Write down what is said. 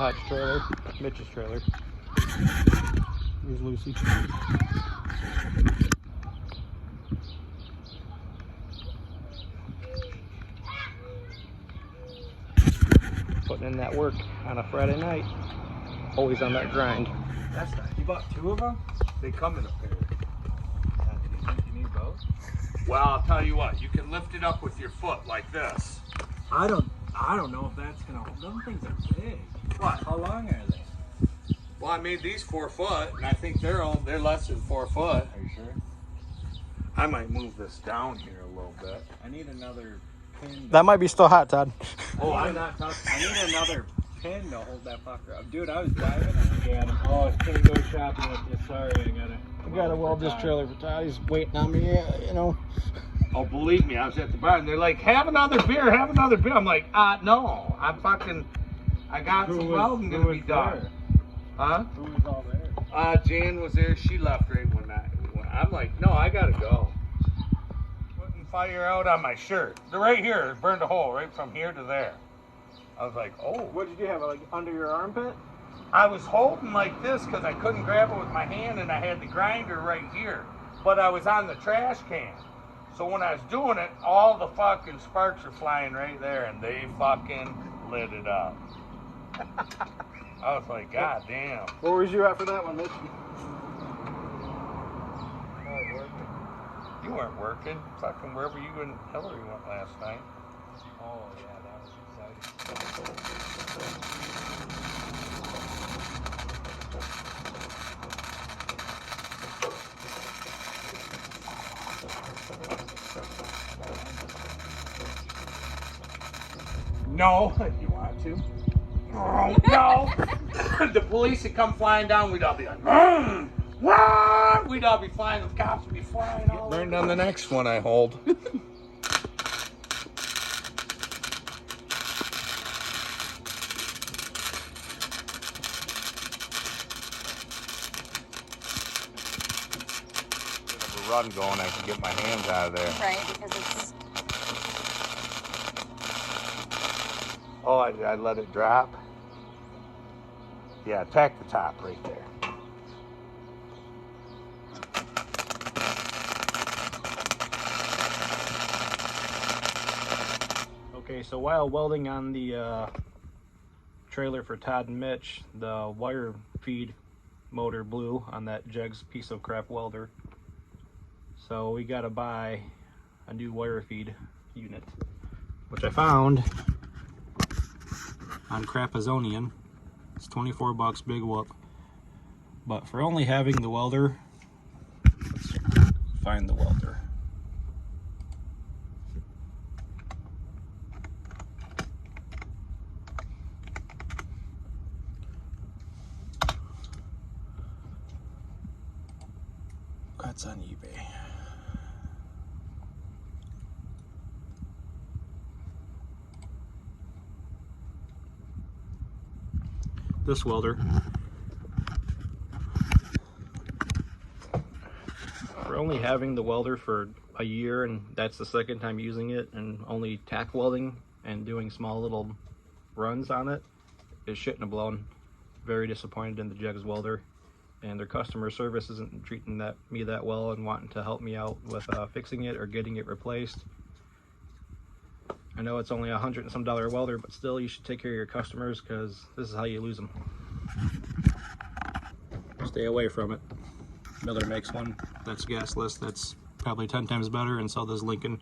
Todd's trailer, Mitch's trailer. Here's Lucy. Putting in that work on a Friday night. Always on that grind. That's nice. You bought 2 of them? They come in a pair. Do you think you need both? Well, I'll tell you what. You can lift it up with your foot like this. I don't know if that's gonna hold. Them things are big. What? How long are they? Well, I made these 4 foot, and I think they're less than 4 foot. Are you sure? I might move this down here a little bit. I need another pin. That might be still hot, Todd. Oh, I'm not touching. I need another pin to hold that fucker up. Dude, I was driving and I got him. Oh, I couldn't go shopping with you. Sorry, I gotta weld this trailer for Todd. He's waiting on me, you know. Oh, believe me, I was at the bar, and they're like, have another beer, have another beer. I'm like, no. I got some welding to be done. Huh? Who was all there? Jan was there. She left right when I'm like, no, I gotta go. Putting fire out on my shirt. They're right here. It burned a hole right from here to there. I was like, oh. What did you have, like under your armpit? I was holding like this because I couldn't grab it with my hand, and I had the grinder right here. But I was on the trash can. So when I was doing it, all the fucking sparks are flying right there, and they fucking lit it up. I was like, God damn. Where was you at for that one, Mitch? You weren't working. Fucking wherever you and Hillary went last night. Oh, yeah, that was exciting. No, if you want to. Oh, no. The police would come flying down. We'd all be like, what? We'd all be flying. The cops would be flying all burned on the next one I hold. Run going, I can get my hands out of there. Right, because it's... Oh, I let it drop. Yeah, tack the top right there. Okay, so while welding on the trailer for Todd and Mitch, the wire feed motor blew on that Jegs piece of crap welder. So we gotta buy a new wire feed unit, which I found on Crapazonian. It's 24 bucks, big whoop. But for only having the welder, let's find the welder. That's on eBay. This welder, for only having the welder for a year, and that's the second time using it, and only tack welding and doing small little runs on it, is shit in a blown. Very disappointed in the Jegs welder, and their customer service isn't treating me that well and wanting to help me out with fixing it or getting it replaced. I know it's only $100 and some welder, but still, you should take care of your customers, because this is how you lose them. Stay away from it. Miller makes one that's gasless, that's probably 10 times better, and so does Lincoln.